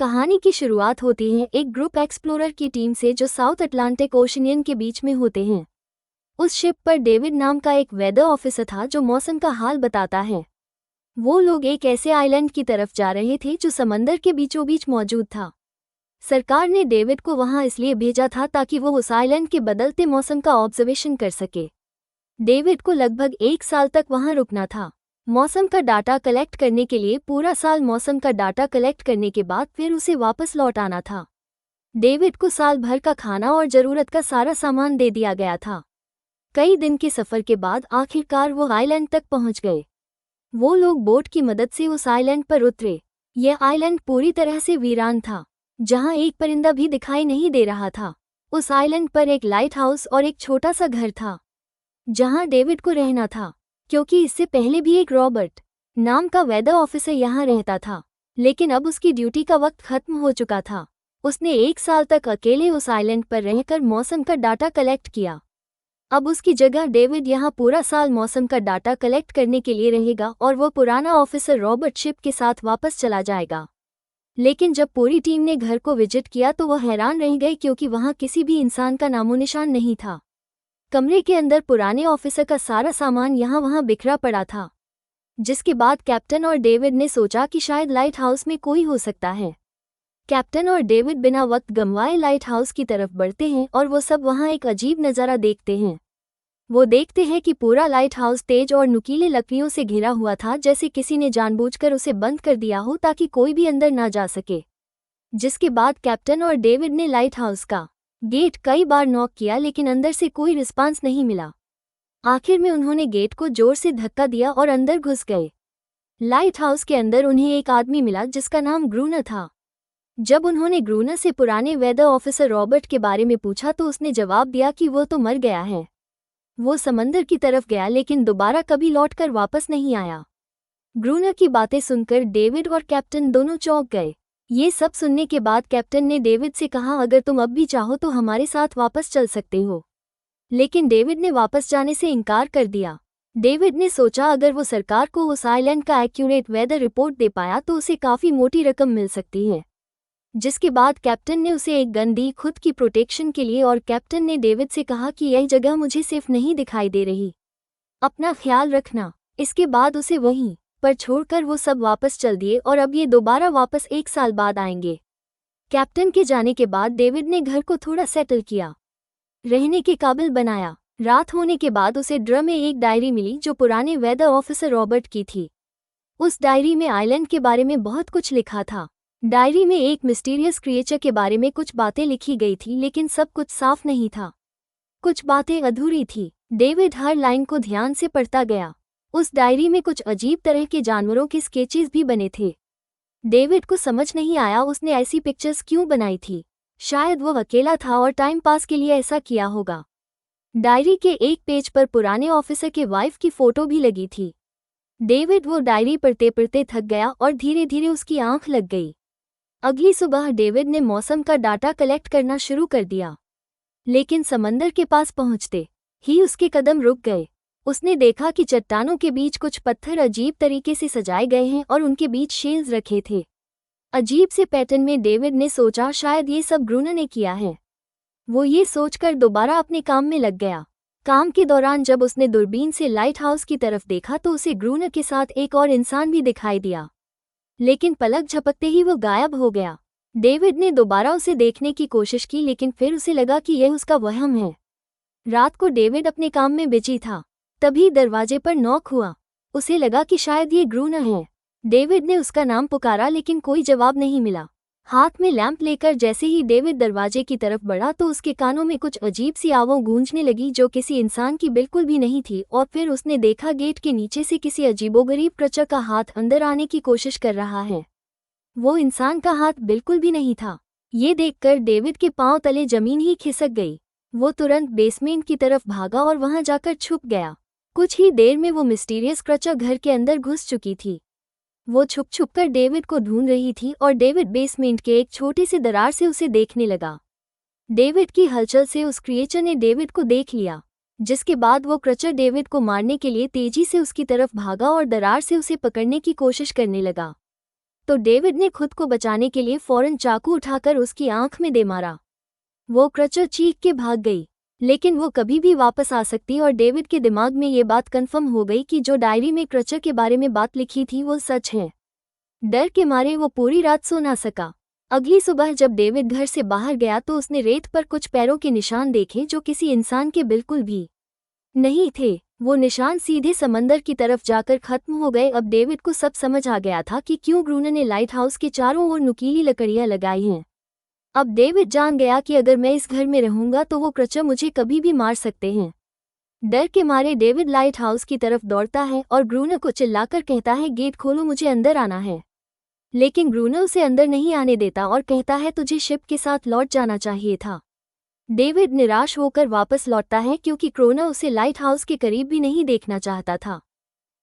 कहानी की शुरुआत होती है एक ग्रुप एक्सप्लोरर की टीम से जो साउथ अटलांटिक ओशियन के बीच में होते हैं। उस शिप पर डेविड नाम का एक वेदर ऑफिसर था जो मौसम का हाल बताता है। वो लोग एक ऐसे आइलैंड की तरफ जा रहे थे जो समंदर के बीचों बीच मौजूद था। सरकार ने डेविड को वहां इसलिए भेजा था ताकि वो उस आइलैंड के बदलते मौसम का ऑब्जर्वेशन कर सके। डेविड को लगभग 1 साल तक वहां रुकना था। मौसम का डाटा कलेक्ट करने के लिए पूरा साल मौसम का डाटा कलेक्ट करने के बाद फिर उसे वापस लौट आना था। डेविड को साल भर का खाना और ज़रूरत का सारा सामान दे दिया गया था। कई दिन के सफ़र के बाद आखिरकार वो आइलैंड तक पहुंच गए। वो लोग बोट की मदद से उस आइलैंड पर उतरे। यह आइलैंड पूरी तरह से वीरान था, जहां एक परिंदा भी दिखाई नहीं दे रहा था। उस आइलैंड पर एक लाइट हाउस और एक छोटा सा घर था जहां डेविड को रहना था, क्योंकि इससे पहले भी एक रॉबर्ट नाम का वेदर ऑफिसर यहाँ रहता था, लेकिन अब उसकी ड्यूटी का वक्त खत्म हो चुका था। उसने 1 साल तक अकेले उस आइलैंड पर रहकर मौसम का डाटा कलेक्ट किया। अब उसकी जगह डेविड यहाँ पूरा साल मौसम का डाटा कलेक्ट करने के लिए रहेगा और वो पुराना ऑफिसर रॉबर्ट शिप के साथ वापस चला जाएगा। लेकिन जब पूरी टीम ने घर को विजिट किया तो वह हैरान रह गए, क्योंकि वहाँ किसी भी इंसान का नामोनिशान नहीं था। कमरे के अंदर पुराने ऑफिसर का सारा सामान यहाँ वहाँ बिखरा पड़ा था, जिसके बाद कैप्टन और डेविड ने सोचा कि शायद लाइट हाउस में कोई हो सकता है। कैप्टन और डेविड बिना वक्त गंवाए लाइट हाउस की तरफ बढ़ते हैं और वो सब वहाँ एक अजीब नज़ारा देखते हैं। वो देखते हैं कि पूरा लाइट हाउस तेज और नुकीले लकड़ियों से घिरा हुआ था, जैसे किसी ने जानबूझकर उसे बंद कर दिया हो ताकि कोई भी अंदर ना जा सके। जिसके बाद कैप्टन और डेविड ने लाइट हाउस का गेट कई बार नॉक किया, लेकिन अंदर से कोई रिस्पांस नहीं मिला। आखिर में उन्होंने गेट को जोर से धक्का दिया और अंदर घुस गए। लाइट हाउस के अंदर उन्हें एक आदमी मिला जिसका नाम ग्रूनर था। जब उन्होंने ग्रूनर से पुराने वेदर ऑफिसर रॉबर्ट के बारे में पूछा तो उसने जवाब दिया कि वो तो मर गया है। वो समंदर की तरफ गया, लेकिन दोबारा कभी लौटकर वापस नहीं आया। ग्रूनर की बातें सुनकर डेविड और कैप्टन दोनों चौंक गए। ये सब सुनने के बाद कैप्टन ने डेविड से कहा, अगर तुम अब भी चाहो तो हमारे साथ वापस चल सकते हो। लेकिन डेविड ने वापस जाने से इनकार कर दिया। डेविड ने सोचा अगर वो सरकार को उस आइलैंड का एक्यूरेट वेदर रिपोर्ट दे पाया तो उसे काफ़ी मोटी रकम मिल सकती है। जिसके बाद कैप्टन ने उसे एक गन दी खुद की प्रोटेक्शन के लिए, और कैप्टन ने डेविड से कहा कि यह जगह मुझे सेफ नहीं दिखाई दे रही, अपना ख्याल रखना। इसके बाद उसे वहीं पर छोड़कर वो सब वापस चल दिए और अब ये दोबारा वापस 1 साल बाद आएंगे। कैप्टन के जाने के बाद डेविड ने घर को थोड़ा सेटल किया, रहने के काबिल बनाया। रात होने के बाद उसे ड्र में एक डायरी मिली जो पुराने वेदर ऑफिसर रॉबर्ट की थी। उस डायरी में आइलैंड के बारे में बहुत कुछ लिखा था। डायरी में एक मिस्टीरियस क्रिएचर के बारे में कुछ बातें लिखी गई थी, लेकिन सब कुछ साफ नहीं था। कुछ बातें अधूरी थी। डेविड हर लाइन को ध्यान से पढ़ता गया। उस डायरी में कुछ अजीब तरह के जानवरों के स्केचेस भी बने थे। डेविड को समझ नहीं आया उसने ऐसी पिक्चर्स क्यों बनाई थी। शायद वो अकेला था और टाइम पास के लिए ऐसा किया होगा। डायरी के एक पेज पर पुराने ऑफिसर के वाइफ की फोटो भी लगी थी। डेविड वो डायरी पढ़ते पढ़ते थक गया और धीरे धीरे उसकी आंख लग गई। अगली सुबह डेविड ने मौसम का डाटा कलेक्ट करना शुरू कर दिया, लेकिन समंदर के पास पहुंचते ही उसके कदम रुक गए। उसने देखा कि चट्टानों के बीच कुछ पत्थर अजीब तरीके से सजाए गए हैं और उनके बीच शेल्स रखे थे। अजीब से पैटर्न में डेविड ने सोचा शायद ये सब ग्रूनर ने किया है। वो ये सोचकर दोबारा अपने काम में लग गया। काम के दौरान जब उसने दूरबीन से लाइट हाउस की तरफ देखा तो उसे ग्रूनर के साथ एक और इंसान भी दिखाई दिया, लेकिन पलक झपकते ही वो गायब हो गया। डेविड ने दोबारा उसे देखने की कोशिश की, लेकिन फिर उसे लगा कि यह उसका वहम है। रात को डेविड अपने काम में बिजी था, तभी दरवाजे पर नॉक हुआ। उसे लगा कि शायद ये ग्रूनर है। डेविड ने उसका नाम पुकारा, लेकिन कोई जवाब नहीं मिला। हाथ में लैंप लेकर जैसे ही डेविड दरवाजे की तरफ बढ़ा तो उसके कानों में कुछ अजीब सी आवाज़ गूंजने लगी जो किसी इंसान की बिल्कुल भी नहीं थी। और फिर उसने देखा गेट के नीचे से किसी अजीबोगरीब क्रीचर का हाथ अंदर आने की कोशिश कर रहा है। वो इंसान का हाथ बिल्कुल भी नहीं था। ये देखकर डेविड के पांव तले जमीन ही खिसक गई। वो तुरंत बेसमेंट की तरफ भागा और वहां जाकर छुप गया। कुछ ही देर में वो मिस्टीरियस क्रीचर घर के अंदर घुस चुकी थी। वो छुप छुप कर डेविड को ढूंढ रही थी और डेविड बेसमेंट के एक छोटे से दरार से उसे देखने लगा। डेविड की हलचल से उस क्रिएचर ने डेविड को देख लिया, जिसके बाद वो क्रीचर डेविड को मारने के लिए तेजी से उसकी तरफ भागा और दरार से उसे पकड़ने की कोशिश करने लगा। तो डेविड ने खुद को बचाने के लिए फौरन चाकू उठाकर उसकी आंख में दे मारा। वो क्रेचर चीख के भाग गई, लेकिन वो कभी भी वापस आ सकती और डेविड के दिमाग में ये बात कंफर्म हो गई कि जो डायरी में क्रेचर के बारे में बात लिखी थी वो सच है। डर के मारे वो पूरी रात सो ना सका। अगली सुबह जब डेविड घर से बाहर गया तो उसने रेत पर कुछ पैरों के निशान देखे जो किसी इंसान के बिल्कुल भी नहीं थे। वो निशान सीधे समंदर की तरफ जाकर खत्म हो गए। अब डेविड को सब समझ आ गया था कि क्यों ग्रूनर ने लाइट हाउस के चारों ओर नुकीली लकड़ियां लगाई हैं। अब डेविड जान गया कि अगर मैं इस घर में रहूंगा तो वो क्रेचर मुझे कभी भी मार सकते हैं। डर के मारे डेविड लाइट हाउस की तरफ दौड़ता है और ग्रूनर को चिल्लाकर कहता है, गेट खोलो, मुझे अंदर आना है। लेकिन ग्रूनर उसे अंदर नहीं आने देता और कहता है, तुझे शिप के साथ लौट जाना चाहिए था। डेविड निराश होकर वापस लौटता है क्योंकि क्रोनर उसे लाइट हाउस के करीब भी नहीं देखना चाहता था।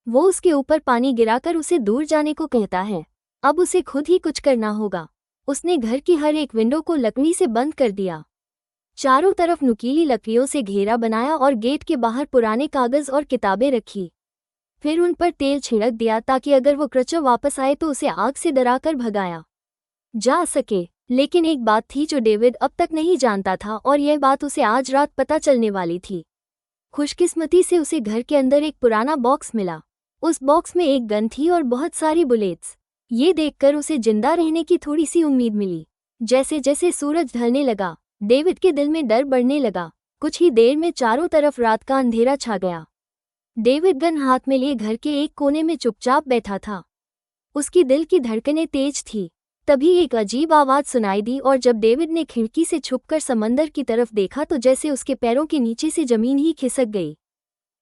वो उसके ऊपर पानी गिराकर उसे दूर जाने को कहता है। अब उसे खुद ही कुछ करना होगा। उसने घर की हर एक विंडो को लकड़ी से बंद कर दिया, चारों तरफ नुकीली लकड़ियों से घेरा बनाया और गेट के बाहर पुराने कागज और किताबें रखी। फिर उन पर तेल छिड़क दिया ताकि अगर वो क्रेचर वापस आए तो उसे आग से डराकर भगाया जा सके। लेकिन एक बात थी जो डेविड अब तक नहीं जानता था और यह बात उसे आज रात पता चलने वाली थी। खुशकिस्मती से उसे घर के अंदर एक पुराना बॉक्स मिला। उस बॉक्स में एक गन थी और बहुत सारी बुलेट्स। ये देखकर उसे जिंदा रहने की थोड़ी सी उम्मीद मिली। जैसे जैसे सूरज ढलने लगा, डेविड के दिल में डर बढ़ने लगा। कुछ ही देर में चारों तरफ रात का अंधेरा छा गया। डेविड गन हाथ में लिए घर के एक कोने में चुपचाप बैठा था। उसकी दिल की धड़कनें तेज थी। तभी एक अजीब आवाज सुनाई दी और जब डेविड ने खिड़की से छुपकर समंदर की तरफ देखा तो जैसे उसके पैरों के नीचे से जमीन ही खिसक गई।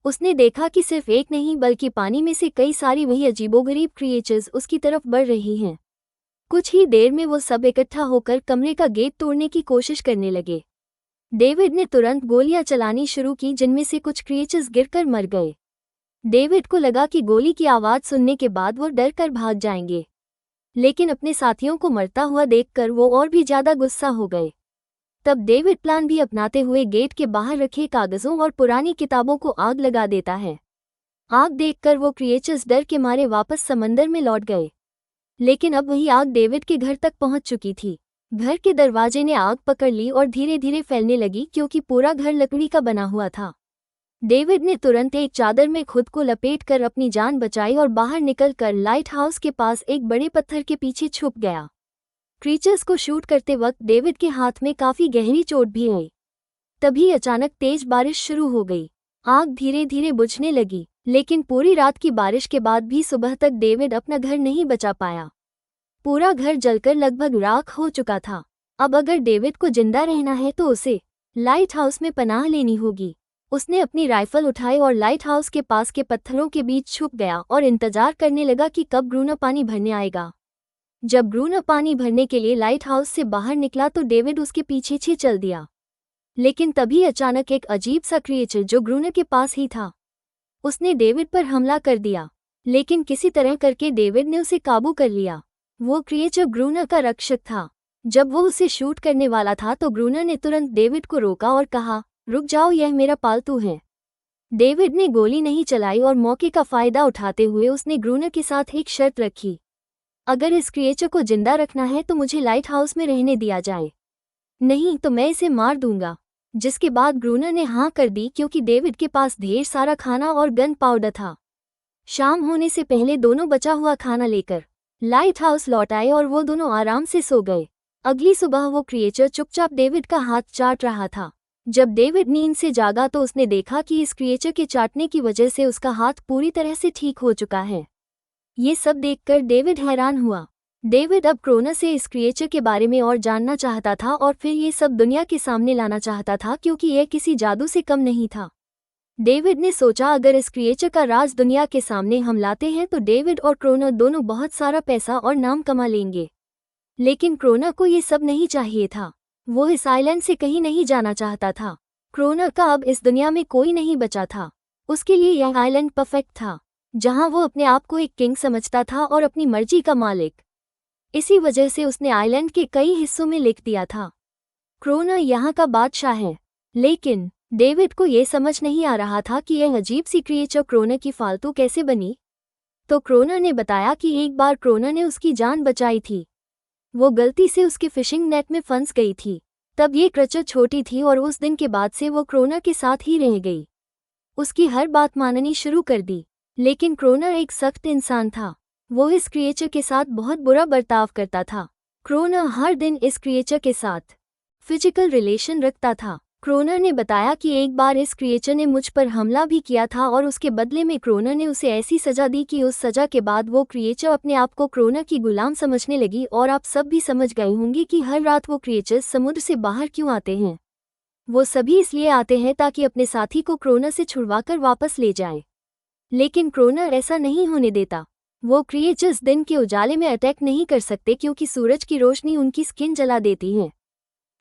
उसने देखा कि सिर्फ एक नहीं बल्कि पानी में से कई सारी वही अजीबोगरीब क्रिएचर्स उसकी तरफ बढ़ रही हैं। कुछ ही देर में वो सब इकट्ठा होकर कमरे का गेट तोड़ने की कोशिश करने लगे। डेविड ने तुरंत गोलियां चलानी शुरू की जिनमें से कुछ क्रिएचर्स गिरकर मर गए। डेविड को लगा कि गोली की आवाज सुनने के बाद वो डर कर भाग जाएंगे, लेकिन अपने साथियों को मरता हुआ देखकर वो और भी ज्यादा गुस्सा हो गए। तब डेविड प्लान भी अपनाते हुए गेट के बाहर रखे कागजों और पुरानी किताबों को आग लगा देता है। आग देखकर वो क्रिएचर्स डर के मारे वापस समंदर में लौट गए। लेकिन अब वही आग डेविड के घर तक पहुंच चुकी थी। घर के दरवाजे ने आग पकड़ ली और धीरे धीरे फैलने लगी क्योंकि पूरा घर लकड़ी का बना हुआ था। डेविड ने तुरंत एक चादर में खुद को लपेटकर अपनी जान बचाई और बाहर निकलकर लाइट हाउस के पास एक बड़े पत्थर के पीछे छुप गया। क्रीचर्स को शूट करते वक्त डेविड के हाथ में काफी गहरी चोट भी आई। तभी अचानक तेज बारिश शुरू हो गई। आग धीरे धीरे बुझने लगी, लेकिन पूरी रात की बारिश के बाद भी सुबह तक डेविड अपना घर नहीं बचा पाया। पूरा घर जलकर लगभग राख हो चुका था। अब अगर डेविड को जिंदा रहना है तो उसे लाइट हाउस में पनाह लेनी होगी। उसने अपनी राइफल उठाई और लाइट हाउस के पास के पत्थरों के बीच छुप गया और इंतजार करने लगा कि कब ग्रूनर पानी भरने आएगा। जब ग्रूनर पानी भरने के लिए लाइट हाउस से बाहर निकला तो डेविड उसके पीछे चल दिया। लेकिन तभी अचानक एक अजीब सा क्रिएचर जो ग्रूनर के पास ही था, उसने डेविड पर हमला कर दिया। लेकिन किसी तरह करके डेविड ने उसे काबू कर लिया। वो क्रिएचर ग्रूनर का रक्षक था। जब वो उसे शूट करने वाला था तो ग्रूनर ने तुरंत डेविड को रोका और कहा, रुक जाओ, यह मेरा पालतू है। डेविड ने गोली नहीं चलाई और मौके का फायदा उठाते हुए उसने ग्रूनर के साथ एक शर्त रखी, अगर इस क्रिएचर को जिंदा रखना है तो मुझे लाइट हाउस में रहने दिया जाए, नहीं तो मैं इसे मार दूंगा। जिसके बाद ग्रूनर ने हाँ कर दी क्योंकि डेविड के पास ढेर सारा खाना और गन पाउडर था। शाम होने से पहले दोनों बचा हुआ खाना लेकर लाइट हाउस लौट आए और वो दोनों आराम से सो गए। अगली सुबह वो क्रिएचर चुपचाप डेविड का हाथ चाट रहा था। जब डेविड नींद से जागा तो उसने देखा कि इस क्रिएचर के चाटने की वजह से उसका हाथ पूरी तरह से ठीक हो चुका है। ये सब देखकर डेविड हैरान हुआ। डेविड अब क्रोनर से इस क्रिएचर के बारे में और जानना चाहता था और फिर ये सब दुनिया के सामने लाना चाहता था क्योंकि यह किसी जादू से कम नहीं था। डेविड ने सोचा अगर इस क्रिएचर का राज दुनिया के सामने हम लाते हैं तो डेविड और क्रोनर दोनों बहुत सारा पैसा और नाम कमा लेंगे। लेकिन क्रोनर को ये सब नहीं चाहिए था। वो इस आइलैंड से कहीं नहीं जाना चाहता था। क्रोनर का अब इस दुनिया में कोई नहीं बचा था। उसके लिए यह आइलैंड परफेक्ट था, जहां वो अपने आप को एक किंग समझता था और अपनी मर्जी का मालिक। इसी वजह से उसने आइलैंड के कई हिस्सों में लिख दिया था, क्रोनर यहाँ का बादशाह है। लेकिन डेविड को यह समझ नहीं आ रहा था कि यह अजीब सी क्रिएचर क्रोनर की फालतू कैसे बनी। तो क्रोनर ने बताया कि एक बार क्रोनर ने उसकी जान बचाई थी। वो गलती से उसके फिशिंग नेट में फंस गई थी। तब ये क्रेचर छोटी थी और उस दिन के बाद से वो क्रोनर के साथ ही रह गई। उसकी हर बात माननी शुरू कर दी। लेकिन क्रोनर एक सख्त इंसान था। वो इस क्रिएचर के साथ बहुत बुरा बर्ताव करता था। क्रोनर हर दिन इस क्रिएचर के साथ फिजिकल रिलेशन रखता था। क्रोनर ने बताया कि एक बार इस क्रिएचर ने मुझ पर हमला भी किया था और उसके बदले में क्रोनर ने उसे ऐसी सजा दी कि उस सजा के बाद वो क्रिएचर अपने आप को क्रोनर की गुलाम समझने लगी। और आप सब भी समझ गए होंगे कि हर रात वो क्रिएचर्स समुद्र से बाहर क्यों आते हैं। वो सभी इसलिए आते हैं ताकि अपने साथी को क्रोनर से छुड़वाकर वापस ले जाए। लेकिन क्रोनर ऐसा नहीं होने देता। वो क्रिएचर्स दिन के उजाले में अटैक नहीं कर सकते क्योंकि सूरज की रोशनी उनकी स्किन जला देती है।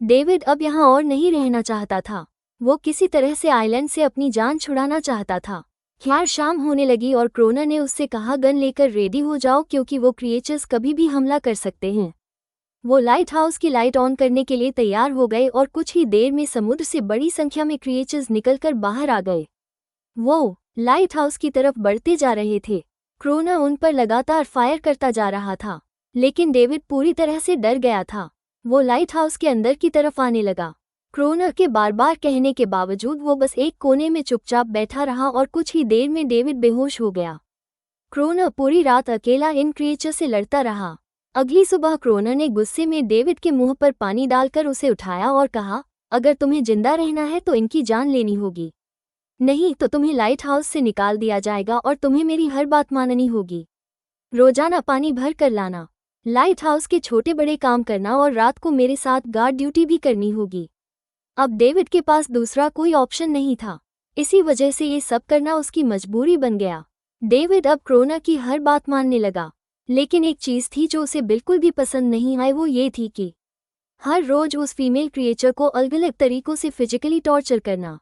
डेविड अब यहाँ और नहीं रहना चाहता था। वो किसी तरह से आइलैंड से अपनी जान छुड़ाना चाहता था। खैर शाम होने लगी और क्रोनर ने उससे कहा गन लेकर रेडी हो जाओ क्योंकि वो क्रिएचर्स कभी भी हमला कर सकते हैं। वो लाइट हाउस की लाइट ऑन करने के लिए तैयार हो गए और कुछ ही देर में समुद्र से बड़ी संख्या में क्रिएचर्स निकलकर बाहर आ गए। वो लाइट हाउस की तरफ बढ़ते जा रहे थे। क्रोनर उन पर लगातार फायर करता जा रहा था। लेकिन डेविड पूरी तरह से डर गया था। वो लाइट हाउस के अंदर की तरफ आने लगा। क्रोनर के बार बार कहने के बावजूद वो बस एक कोने में चुपचाप बैठा रहा और कुछ ही देर में डेविड बेहोश हो गया। क्रोनर पूरी रात अकेला इन क्रिएचर से लड़ता रहा। अगली सुबह क्रोनर ने गुस्से में डेविड के मुंह पर पानी डालकर उसे उठाया और कहा, अगर तुम्हें जिंदा रहना है तो इनकी जान लेनी होगी, नहीं तो तुम्हें लाइट हाउस से निकाल दिया जाएगा और तुम्हें मेरी हर बात माननी होगी। रोजाना पानी भर कर लाना, लाइट हाउस के छोटे बड़े काम करना और रात को मेरे साथ गार्ड ड्यूटी भी करनी होगी। अब डेविड के पास दूसरा कोई ऑप्शन नहीं था। इसी वजह से ये सब करना उसकी मजबूरी बन गया। डेविड अब क्रोनर की हर बात मानने लगा। लेकिन एक चीज़ थी जो उसे बिल्कुल भी पसंद नहीं आई। वो ये थी कि हर रोज उस फीमेल क्रिएचर को अलग अलग तरीकों से फिजिकली टॉर्चर करना।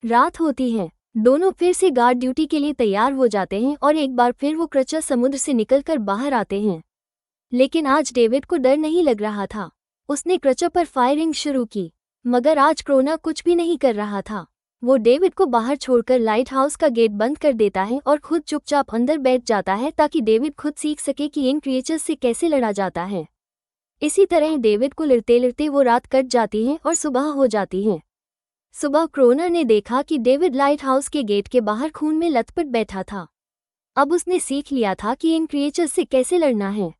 रात होती है, दोनों फिर से गार्ड ड्यूटी के लिए तैयार हो जाते हैं और एक बार फिर वो क्रेचर समुद्र से निकलकर बाहर आते हैं। लेकिन आज डेविड को डर नहीं लग रहा था। उसने क्रेचर पर फायरिंग शुरू की, मगर आज क्रोनर कुछ भी नहीं कर रहा था। वो डेविड को बाहर छोड़कर लाइट हाउस का गेट बंद कर देता है और खुद चुपचाप अंदर बैठ जाता है ताकि डेविड खुद सीख सके कि इन क्रिएचर्स से कैसे लड़ा जाता है। इसी तरह डेविड को लड़ते लड़ते वो रात कट जाती है और सुबह हो जाती है। सुबह क्रोनर ने देखा कि डेविड लाइट हाउस के गेट के बाहर खून में लथपथ बैठा था। अब उसने सीख लिया था कि इन क्रिएचर्स से कैसे लड़ना है।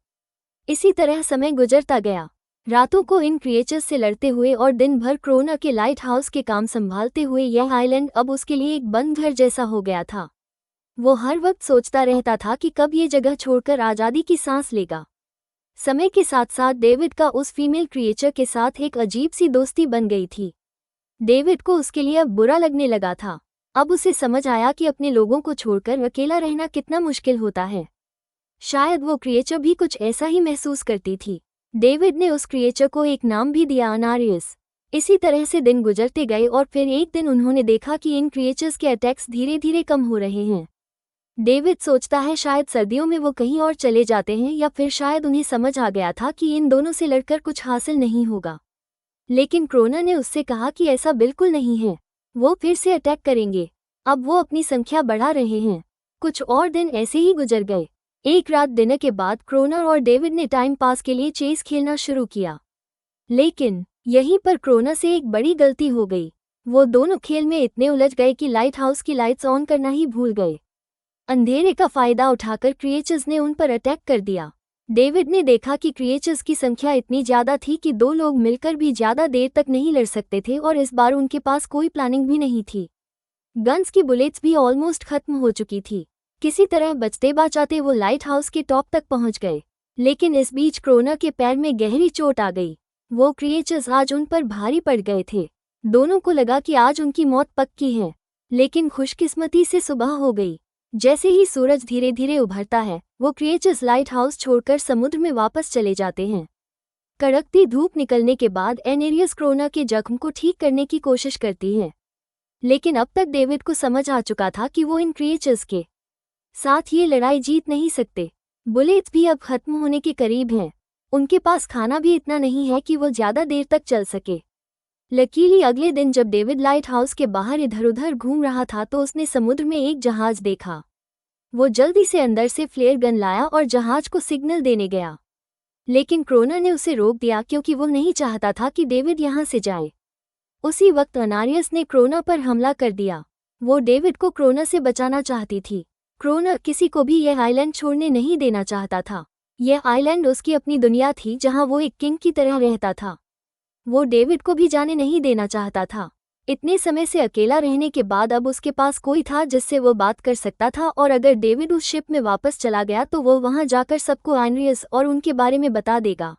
इसी तरह समय गुजरता गया। रातों को इन क्रिएचर्स से लड़ते हुए और दिन भर क्रोनर के लाइट हाउस के काम संभालते हुए यह आइलैंड अब उसके लिए एक बंद घर जैसा हो गया था। वो हर वक्त सोचता रहता था कि कब ये जगह छोड़कर आज़ादी की सांस लेगा। समय के साथ साथ डेविड का उस फीमेल क्रिएचर के साथ एक अजीब सी दोस्ती बन गई थी। डेविड को उसके लिए अब बुरा लगने लगा था। अब उसे समझ आया कि अपने लोगों को छोड़कर अकेला रहना कितना मुश्किल होता है। शायद वो क्रिएचर भी कुछ ऐसा ही महसूस करती थी। डेविड ने उस क्रिएचर को एक नाम भी दिया, अनारियस। इसी तरह से दिन गुजरते गए और फिर एक दिन उन्होंने देखा कि इन क्रिएचर्स के अटैक्स धीरे धीरे कम हो रहे हैं। डेविड सोचता है शायद सर्दियों में वो कहीं और चले जाते हैं या फिर शायद उन्हें समझ आ गया था कि इन दोनों से लड़कर कुछ हासिल नहीं होगा। लेकिन क्रोनर ने उससे कहा कि ऐसा बिल्कुल नहीं है, वो फिर से अटैक करेंगे। अब वो अपनी संख्या बढ़ा रहे हैं। कुछ और दिन ऐसे ही गुजर गए। एक रात डिनर के बाद क्रोनर और डेविड ने टाइम पास के लिए चेस खेलना शुरू किया। लेकिन यहीं पर क्रोनर से एक बड़ी गलती हो गई। वो दोनों खेल में इतने उलझ गए कि लाइट हाउस की लाइट्स ऑन करना ही भूल गए। अंधेरे का फायदा उठाकर क्रिएचर्स ने उन पर अटैक कर दिया। डेविड ने देखा कि क्रिएचर्स की संख्या इतनी ज्यादा थी कि दो लोग मिलकर भी ज्यादा देर तक नहीं लड़ सकते थे और इस बार उनके पास कोई प्लानिंग भी नहीं थी। गन्स की बुलेट्स भी ऑलमोस्ट खत्म हो चुकी थी। किसी तरह बचते बचाते वो लाइट हाउस के टॉप तक पहुंच गए। लेकिन इस बीच क्रोनर के पैर में गहरी चोट आ गई। वो क्रिएचर्स आज उन पर भारी पड़ गए थे। दोनों को लगा कि आज उनकी मौत पक्की है। लेकिन खुशकिस्मती से सुबह हो गई। जैसे ही सूरज धीरे धीरे उभरता है, वो क्रिएचर्स लाइट हाउस छोड़कर समुद्र में वापस चले जाते हैं। कड़कती धूप निकलने के बाद एनेरियस क्रोनर के जख्म को ठीक करने की कोशिश करती है। लेकिन अब तक डेविड को समझ आ चुका था कि वो इन क्रिएचर्स के साथ ये लड़ाई जीत नहीं सकते। बुलेट्स भी अब खत्म होने के करीब हैं। उनके पास खाना भी इतना नहीं है कि वो ज्यादा देर तक चल सके। लकीली अगले दिन जब डेविड लाइट हाउस के बाहर इधर उधर घूम रहा था तो उसने समुद्र में एक जहाज देखा। वो जल्दी से अंदर से फ्लेयर गन लाया और जहाज को सिग्नल देने गया, लेकिन क्रोना ने उसे रोक दिया क्योंकि वो नहीं चाहता था कि डेविड यहाँ से जाए। उसी वक्त अनारियस ने क्रोना पर हमला कर दिया। वो डेविड को क्रोना से बचाना चाहती थी। क्रोना किसी को भी यह आइलैंड छोड़ने नहीं देना चाहता था। यह आइलैंड उसकी अपनी दुनिया थी जहाँ वो एक किंग की तरह रहता था। वो डेविड को भी जाने नहीं देना चाहता था। इतने समय से अकेला रहने के बाद अब उसके पास कोई था जिससे वो बात कर सकता था, और अगर डेविड उस शिप में वापस चला गया तो वो वहां जाकर सबको एनरियस और उनके बारे में बता देगा।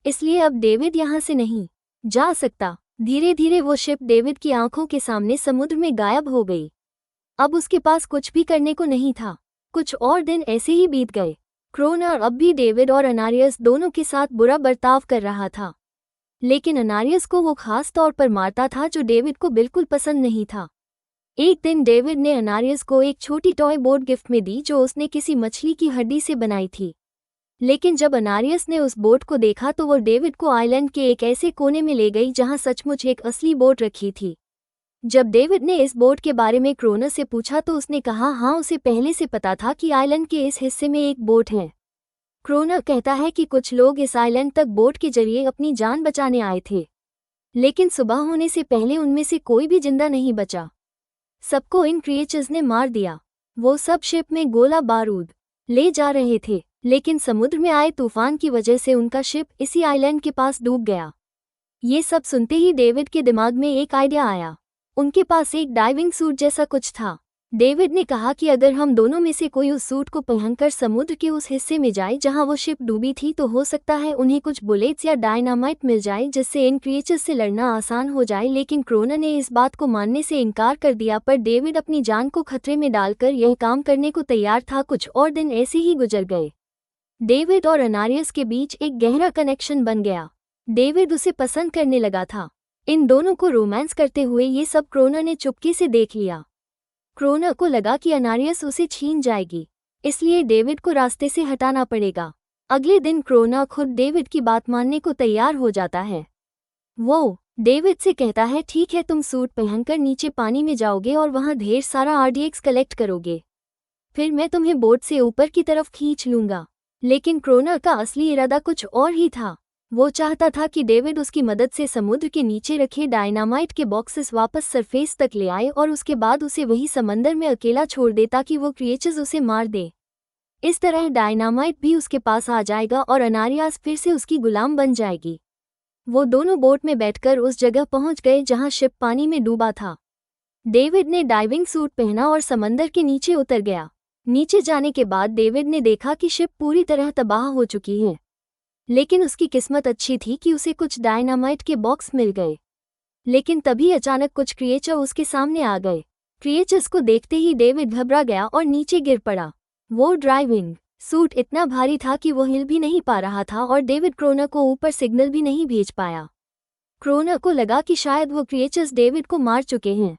इसलिए अब डेविड यहाँ से नहीं जा सकता। धीरे धीरे वो शिप डेविड की आंखों के सामने समुद्र में गायब हो गई। अब उसके पास कुछ भी करने को नहीं था। कुछ और दिन ऐसे ही बीत गए। क्रोना अब भी डेविड और अनारियस दोनों के साथ बुरा बर्ताव कर रहा था, लेकिन अनारियस को वो खास तौर पर मारता था जो डेविड को बिल्कुल पसंद नहीं था। एक दिन डेविड ने अनारियस को एक छोटी टॉय बोट गिफ्ट में दी जो उसने किसी मछली की हड्डी से बनाई थी। लेकिन जब अनारियस ने उस बोट को देखा तो वो डेविड को आइलैंड के एक ऐसे कोने में ले गई जहां सचमुच एक असली बोट रखी थी। जब डेविड ने इस बोट के बारे में क्रोना से पूछा तो उसने कहा हाँ, उसे पहले से पता था कि आइलैंड के इस हिस्से में एक बोट है। क्रोना कहता है कि कुछ लोग इस आइलैंड तक बोट के जरिए अपनी जान बचाने आए थे, लेकिन सुबह होने से पहले उनमें से कोई भी जिंदा नहीं बचा। सबको इन क्रिएचर्स ने मार दिया। वो सब शिप में गोला बारूद ले जा रहे थे, लेकिन समुद्र में आए तूफान की वजह से उनका शिप इसी आइलैंड के पास डूब गया। ये सब सुनते ही डेविड के दिमाग में एक आइडिया आया। उनके पास एक डाइविंग सूट जैसा कुछ था। डेविड ने कहा कि अगर हम दोनों में से कोई उस सूट को पहनकर समुद्र के उस हिस्से में जाए जहां वो शिप डूबी थी तो हो सकता है उन्हें कुछ बुलेट्स या डायनामाइट मिल जाए जिससे इन क्रिएचर्स से लड़ना आसान हो जाए। लेकिन क्रोना ने इस बात को मानने से इनकार कर दिया, पर डेविड अपनी जान को खतरे में डालकर यह काम करने को तैयार था। कुछ और दिन ऐसे ही गुजर गए। डेविड और अनारियस के बीच एक गहरा कनेक्शन बन गया। डेविड उसे पसंद करने लगा था। इन दोनों को रोमांस करते हुए ये सब क्रोना ने चुपके से देख लिया। क्रोना को लगा कि अनारियस उसे छीन जाएगी, इसलिए डेविड को रास्ते से हटाना पड़ेगा। अगले दिन क्रोना खुद डेविड की बात मानने को तैयार हो जाता है। वो डेविड से कहता है ठीक है, तुम सूट पहनकर नीचे पानी में जाओगे और वहां ढेर सारा आरडीएक्स कलेक्ट करोगे, फिर मैं तुम्हें बोट से ऊपर की तरफ खींच लूंगा। लेकिन क्रोना का असली इरादा कुछ और ही था। वो चाहता था कि डेविड उसकी मदद से समुद्र के नीचे रखे डायनामाइट के बॉक्सेस वापस सरफेस तक ले आए और उसके बाद उसे वही समंदर में अकेला छोड़ दे ताकि वो क्रिएचर्स उसे मार दे। इस तरह डायनामाइट भी उसके पास आ जाएगा और अनारियास फिर से उसकी गुलाम बन जाएगी। वो दोनों बोट में बैठकर उस जगह पहुंच गए जहां शिप पानी में डूबा था। डेविड ने डाइविंग सूट पहना और समंदर के नीचे उतर गया। नीचे जाने के बाद डेविड ने देखा कि शिप पूरी तरह तबाह हो चुकी है, लेकिन उसकी किस्मत अच्छी थी कि उसे कुछ डायनामाइट के बॉक्स मिल गए। लेकिन तभी अचानक कुछ क्रिएचर उसके सामने आ गए। क्रिएचर्स को देखते ही डेविड घबरा गया और नीचे गिर पड़ा। वो ड्राइविंग सूट इतना भारी था कि वो हिल भी नहीं पा रहा था और डेविड क्रोना को ऊपर सिग्नल भी नहीं भेज पाया। क्रोना को लगा कि शायद वो क्रिएचर्स डेविड को मार चुके हैं,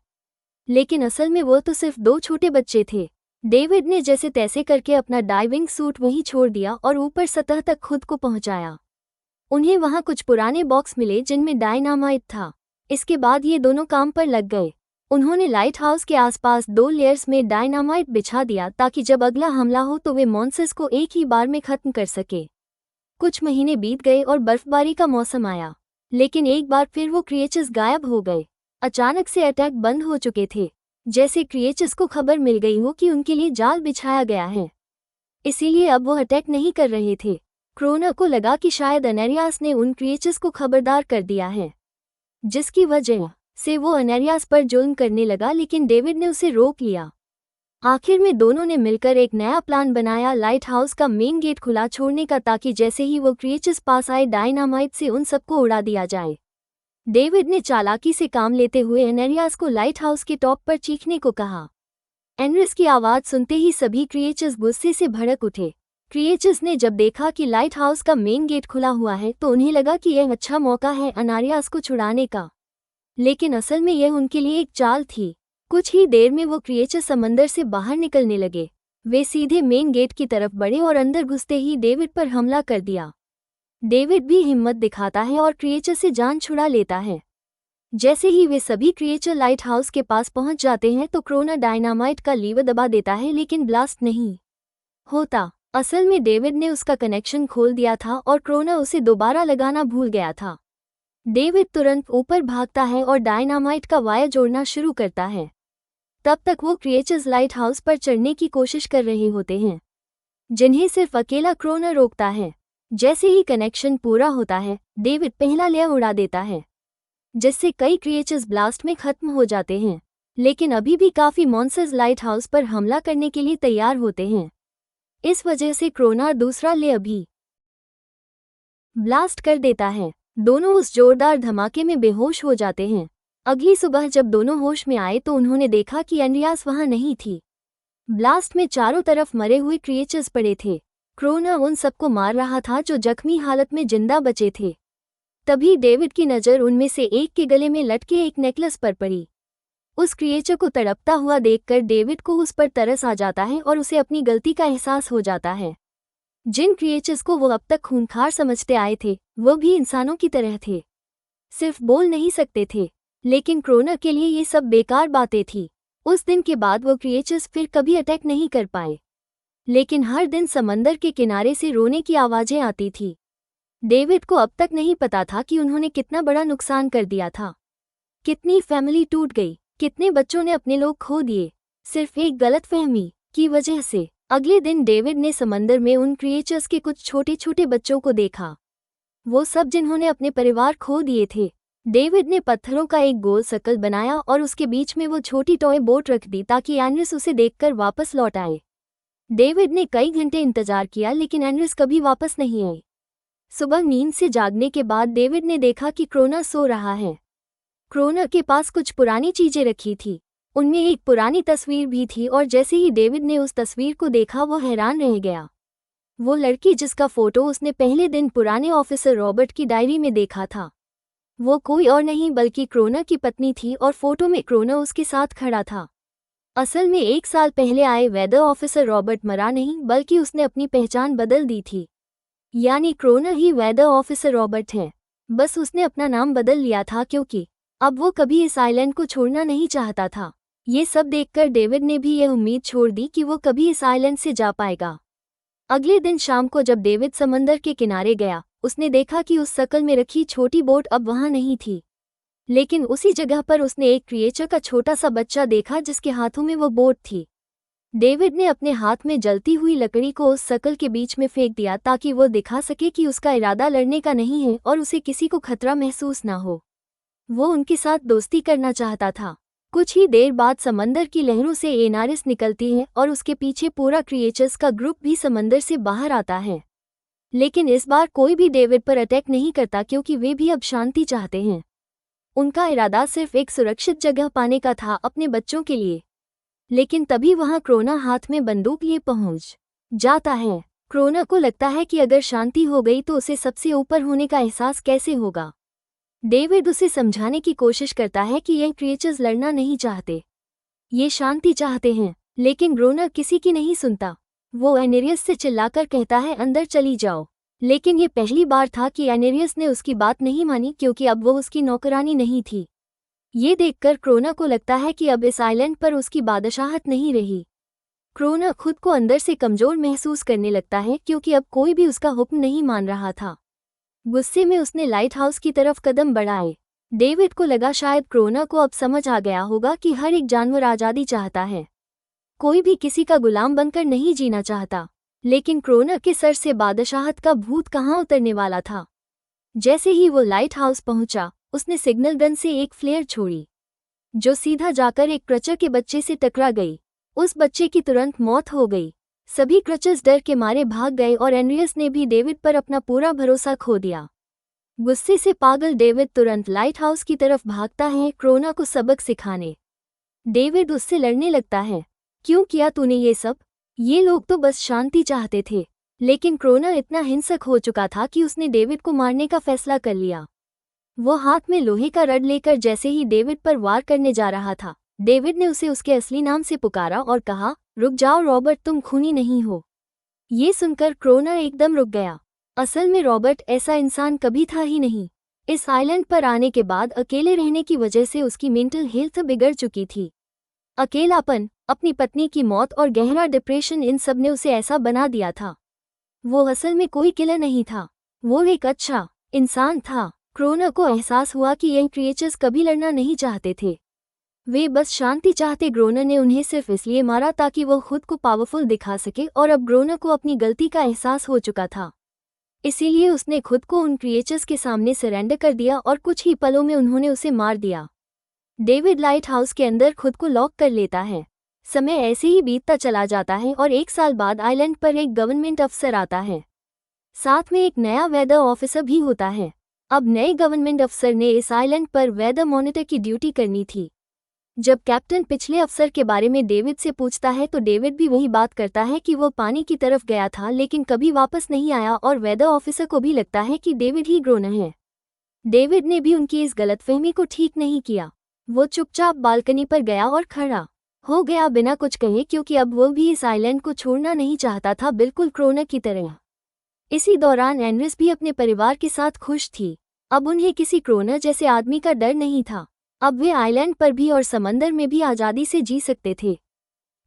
लेकिन असल में वो तो सिर्फ 2 छोटे बच्चे थे। डेविड ने जैसे तैसे करके अपना डाइविंग सूट वहीं छोड़ दिया और ऊपर सतह तक खुद को पहुंचाया। उन्हें वहां कुछ पुराने बॉक्स मिले जिनमें डायनामाइट था। इसके बाद ये दोनों काम पर लग गए। उन्होंने लाइट हाउस के आसपास 2 लेयर्स में डायनामाइट बिछा दिया ताकि जब अगला हमला हो तो वे मॉन्स्टर्स को एक ही बार में खत्म कर सके। कुछ महीने बीत गए और बर्फबारी का मौसम आया, लेकिन एक बार फिर वो क्रिएचर्स गायब हो गए। अचानक से अटैक बंद हो चुके थे, जैसे क्रिएचर्स को खबर मिल गई हो कि उनके लिए जाल बिछाया गया है, इसीलिए अब वो अटैक नहीं कर रहे थे। क्रोना को लगा कि शायद अनारियास ने उन क्रिएचर्स को खबरदार कर दिया है, जिसकी वजह से वो अनारियास पर जुल्म करने लगा, लेकिन डेविड ने उसे रोक लिया। आखिर में दोनों ने मिलकर एक नया प्लान बनाया, लाइट हाउस का मेन गेट खुला छोड़ने का, ताकि जैसे ही वो क्रिएचर्स पास आए डायनामाइट से उन सबको उड़ा दिया जाए। डेविड ने चालाकी से काम लेते हुए अनारियास को लाइट हाउस के टॉप पर चीखने को कहा। एनरिस की आवाज़ सुनते ही सभी क्रिएचर्स गुस्से से भड़क उठे। क्रिएचर्स ने जब देखा कि लाइट हाउस का मेन गेट खुला हुआ है तो उन्हें लगा कि यह अच्छा मौका है अनारियास को छुड़ाने का, लेकिन असल में यह उनके लिए एक चाल थी। कुछ ही देर में वो क्रिएचर समंदर से बाहर निकलने लगे। वे सीधे मेन गेट की तरफ बढ़े और अंदर घुसते ही डेविड पर हमला कर दिया। डेविड भी हिम्मत दिखाता है और क्रिएचर से जान छुड़ा लेता है, जैसे ही वे सभी क्रिएचर लाइट हाउस के पास पहुंच जाते हैं तो क्रोना डायनामाइट का लीवर दबा देता है, लेकिन ब्लास्ट नहीं होता। असल में डेविड ने उसका कनेक्शन खोल दिया था और क्रोना उसे दोबारा लगाना भूल गया था। डेविड तुरंत ऊपर भागता है और डायनामाइट का वायर जोड़ना शुरू करता है। तब तक वो क्रिएचर्स लाइट हाउस पर चढ़ने की कोशिश कर रहे होते हैं, जिन्हें सिर्फ अकेला क्रोना रोकता है। जैसे ही कनेक्शन पूरा होता है, डेविड पहला लेयर उड़ा देता है, जिससे कई क्रिएचर्स ब्लास्ट में खत्म हो जाते हैं। लेकिन अभी भी काफी मॉन्स्टर्स लाइट हाउस पर हमला करने के लिए तैयार होते हैं। इस वजह से क्रोना दूसरा लेयर भी ब्लास्ट कर देता है। दोनों उस जोरदार धमाके में बेहोश हो जाते हैं। अगली सुबह जब दोनों होश में आए तो उन्होंने देखा कि एंड्रियास वहां नहीं थी। ब्लास्ट में चारों तरफ मरे हुए क्रिएचर्स पड़े थे। क्रोना उन सबको मार रहा था जो जख्मी हालत में जिंदा बचे थे। तभी डेविड की नज़र उनमें से एक के गले में लटके एक नेकलेस पर पड़ी। उस क्रिएचर को तड़पता हुआ देखकर डेविड को उस पर तरस आ जाता है और उसे अपनी गलती का एहसास हो जाता है। जिन क्रिएचर्स को वो अब तक खूंखार समझते आए थे, वो भी इंसानों की तरह थे, सिर्फ बोल नहीं सकते थे। लेकिन क्रोना के लिए ये सब बेकार बातें थी। उस दिन के बाद वो क्रिएचर्स फिर कभी अटैक नहीं कर पाए, लेकिन हर दिन समंदर के किनारे से रोने की आवाज़ें आती थी। डेविड को अब तक नहीं पता था कि उन्होंने कितना बड़ा नुकसान कर दिया था। कितनी फैमिली टूट गई, कितने बच्चों ने अपने लोग खो दिए, सिर्फ एक गलतफहमी की वजह से। अगले दिन डेविड ने समंदर में उन क्रिएचर्स के कुछ छोटे छोटे बच्चों को देखा, वो सब जिन्होंने अपने परिवार खो दिए थे। डेविड ने पत्थरों का एक गोल सर्कल बनाया और उसके बीच में वो छोटी टॉय बोट रख दी ताकि एनरिस उसे देखकर वापस लौट आए। डेविड ने कई घंटे इंतजार किया, लेकिन एनरिस कभी वापस नहीं आई। सुबह नींद से जागने के बाद डेविड ने देखा कि क्रोना सो रहा है। क्रोना के पास कुछ पुरानी चीजें रखी थी, उनमें एक पुरानी तस्वीर भी थी, और जैसे ही डेविड ने उस तस्वीर को देखा वो हैरान रह गया। वो लड़की जिसका फोटो उसने पहले दिन पुराने ऑफिसर रॉबर्ट की डायरी में देखा था, वो कोई और नहीं बल्कि क्रोना की पत्नी थी, और फोटो में क्रोना उसके साथ खड़ा था। असल में 1 साल पहले आए वेदर ऑफिसर रॉबर्ट मरा नहीं, बल्कि उसने अपनी पहचान बदल दी थी। यानी क्रोना ही वेदर ऑफिसर रॉबर्ट है, बस उसने अपना नाम बदल लिया था क्योंकि अब वो कभी इस आइलैंड को छोड़ना नहीं चाहता था। ये सब देखकर डेविड ने भी यह उम्मीद छोड़ दी कि वो कभी इस आइलैंड से जा पाएगा। अगले दिन शाम को जब डेविड समंदर के किनारे गया, उसने देखा कि उस सर्कल में रखी छोटी बोट अब वहां नहीं थी, लेकिन उसी जगह पर उसने एक क्रिएचर का छोटा सा बच्चा देखा जिसके हाथों में वो बोट थी। डेविड ने अपने हाथ में जलती हुई लकड़ी को उस सर्कल के बीच में फेंक दिया ताकि वो दिखा सके कि उसका इरादा लड़ने का नहीं है और उसे किसी को खतरा महसूस ना हो। वो उनके साथ दोस्ती करना चाहता था। कुछ ही देर बाद समंदर की लहरों से एनारिस निकलती है और उसके पीछे पूरा क्रिएचर्स का ग्रुप भी समंदर से बाहर आता है। लेकिन इस बार कोई भी डेविड पर अटैक नहीं करता क्योंकि वे भी अब शांति चाहते हैं। उनका इरादा सिर्फ एक सुरक्षित जगह पाने का था अपने बच्चों के लिए। लेकिन तभी वहां क्रोना हाथ में बंदूक लिए पहुंच जाता है। क्रोना को लगता है कि अगर शांति हो गई तो उसे सबसे ऊपर होने का एहसास कैसे होगा। डेविड उसे समझाने की कोशिश करता है कि ये क्रिएचर्स लड़ना नहीं चाहते, ये शांति चाहते हैं, लेकिन क्रोना किसी की नहीं सुनता। वो एनेरियस से चिल्लाकर कहता है अंदर चली जाओ, लेकिन ये पहली बार था कि एनेरियस ने उसकी बात नहीं मानी क्योंकि अब वो उसकी नौकरानी नहीं थी। ये देखकर क्रोना को लगता है कि अब इस आइलैंड पर उसकी बादशाहत नहीं रही। क्रोना खुद को अंदर से कमजोर महसूस करने लगता है क्योंकि अब कोई भी उसका हुक्म नहीं मान रहा था। गुस्से में उसने लाइट हाउस की तरफ कदम बढ़ाए। डेविड को लगा शायद क्रोना को अब समझ आ गया होगा कि हर एक जानवर आज़ादी चाहता है, कोई भी किसी का गुलाम बनकर नहीं जीना चाहता। लेकिन क्रोना के सर से बादशाहत का भूत कहाँ उतरने वाला था। जैसे ही वो लाइट हाउस पहुंचा, उसने सिग्नल गन से एक फ्लेयर छोड़ी जो सीधा जाकर एक क्रचर के बच्चे से टकरा गई। उस बच्चे की तुरंत मौत हो गई। सभी क्रचर्स डर के मारे भाग गए और एनरियस ने भी डेविड पर अपना पूरा भरोसा खो दिया। गुस्से से पागल डेविड तुरंत लाइट हाउस की तरफ भागता है क्रोना को सबक सिखाने। डेविड उससे लड़ने लगता है, क्यों किया तूने ये सब? ये लोग तो बस शांति चाहते थे। लेकिन क्रोना इतना हिंसक हो चुका था कि उसने डेविड को मारने का फैसला कर लिया। वो हाथ में लोहे का रड लेकर जैसे ही डेविड पर वार करने जा रहा था, डेविड ने उसे उसके असली नाम से पुकारा और कहा, रुक जाओ रॉबर्ट, तुम खूनी नहीं हो। ये सुनकर क्रोना एकदम रुक गया। असल में रॉबर्ट ऐसा इंसान कभी था ही नहीं। इस आइलैंड पर आने के बाद अकेले रहने की वजह से उसकी मेंटल हेल्थ बिगड़ चुकी थी। अकेलापन, अपनी पत्नी की मौत और गहरा डिप्रेशन, इन सब ने उसे ऐसा बना दिया था। वो असल में कोई किलर नहीं था, वो एक अच्छा इंसान था। क्रोनर को एहसास हुआ कि ये क्रिएचर्स कभी लड़ना नहीं चाहते थे, वे बस शांति चाहते। ग्रोनर ने उन्हें सिर्फ इसलिए मारा ताकि वो खुद को पावरफुल दिखा सके, और अब ग्रोनर को अपनी गलती का एहसास हो चुका था, इसीलिए उसने खुद को उन क्रिएचर्स के सामने सरेंडर कर दिया और कुछ ही पलों में उन्होंने उसे मार दिया। डेविड लाइट हाउस के अंदर खुद को लॉक कर लेता है। समय ऐसे ही बीतता चला जाता है और 1 साल बाद आइलैंड पर एक गवर्नमेंट अफसर आता है, साथ में एक नया वेदर ऑफिसर भी होता है। अब नए गवर्नमेंट अफसर ने इस आइलैंड पर वेदर मॉनिटर की ड्यूटी करनी थी। जब कैप्टन पिछले अफसर के बारे में डेविड से पूछता है तो डेविड भी वही बात करता है कि वो पानी की तरफ गया था लेकिन कभी वापस नहीं आया, और वेदर ऑफिसर को भी लगता है कि डेविड ही ग्रोनर है। डेविड ने भी उनकी इस गलतफहमी को ठीक नहीं किया। वो चुपचाप बालकनी पर गया और खड़ा हो गया बिना कुछ कहे, क्योंकि अब वो भी इस आइलैंड को छोड़ना नहीं चाहता था, बिल्कुल क्रोनर की तरह। इसी दौरान एनरिस भी अपने परिवार के साथ खुश थी। अब उन्हें किसी क्रोनर जैसे आदमी का डर नहीं था। अब वे आइलैंड पर भी और समंदर में भी आज़ादी से जी सकते थे।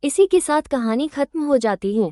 इसी के साथ कहानी खत्म हो जाती है।